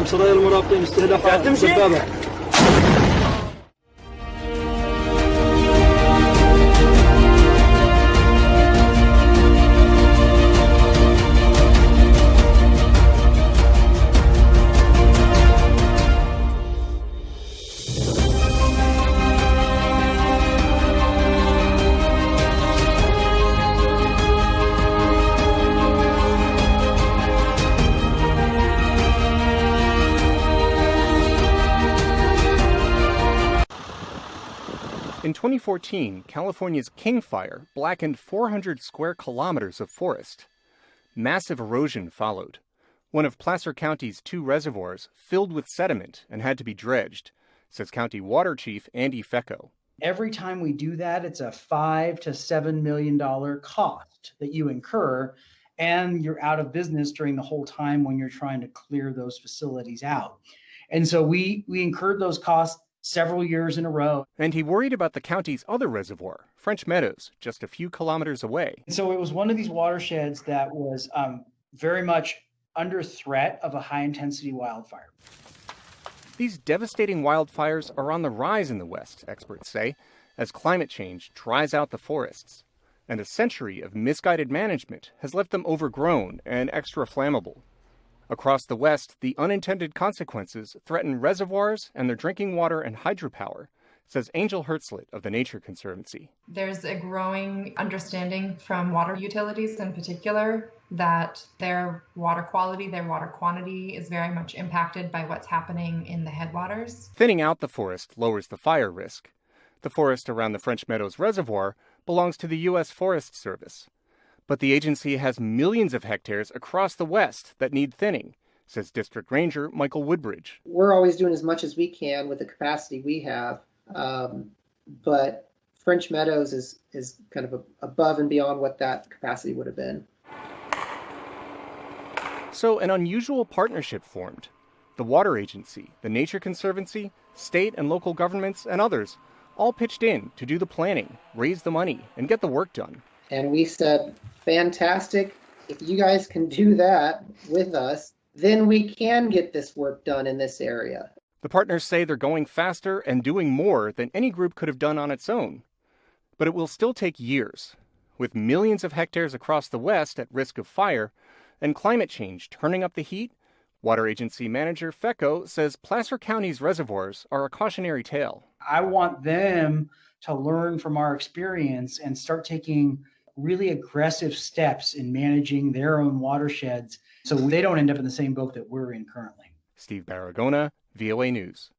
اقسام سرايا المرافقين استهداف دبابه. In 2014, California's King Fire blackened 400 square kilometers of forest. Massive erosion followed. One of Placer County's 2 reservoirs filled with sediment and had to be dredged, says County Water Chief Andy Fecco. Every time we do that, it's a $5 to $7 million cost that you incur, and you're out of business during the whole time when you're trying to clear those facilities out. And so we incurred those costs several years in a row. And he worried about the county's other reservoir, French Meadows, just a few kilometers away. So it was one of these watersheds that was very much under threat of a high-intensity wildfire. These devastating wildfires are on the rise in the West, experts say, as climate change dries out the forests. And a century of misguided management has left them overgrown and extra flammable. Across the West, the unintended consequences threaten reservoirs and their drinking water and hydropower, says Angel Hertzlet of the Nature Conservancy. There's a growing understanding from water utilities in particular that their water quality, their water quantity is very much impacted by what's happening in the headwaters. Thinning out the forest lowers the fire risk. The forest around the French Meadows Reservoir belongs to the U.S. Forest Service. But the agency has millions of hectares across the West that need thinning, says District Ranger Michael Woodbridge. We're always doing as much as we can with the capacity we have, but French Meadows is kind of above and beyond what that capacity would have been. So an unusual partnership formed. The Water Agency, the Nature Conservancy, state and local governments, and others all pitched in to do the planning, raise the money, and get the work done. And we said, fantastic, if you guys can do that with us, then we can get this work done in this area. The partners say they're going faster and doing more than any group could have done on its own. But it will still take years. With millions of hectares across the West at risk of fire and climate change turning up the heat, Water Agency Manager Fecco says Placer County's reservoirs are a cautionary tale. I want them to learn from our experience and start taking really aggressive steps in managing their own watersheds so they don't end up in the same boat that we're in currently. Steve Baragona, VOA News.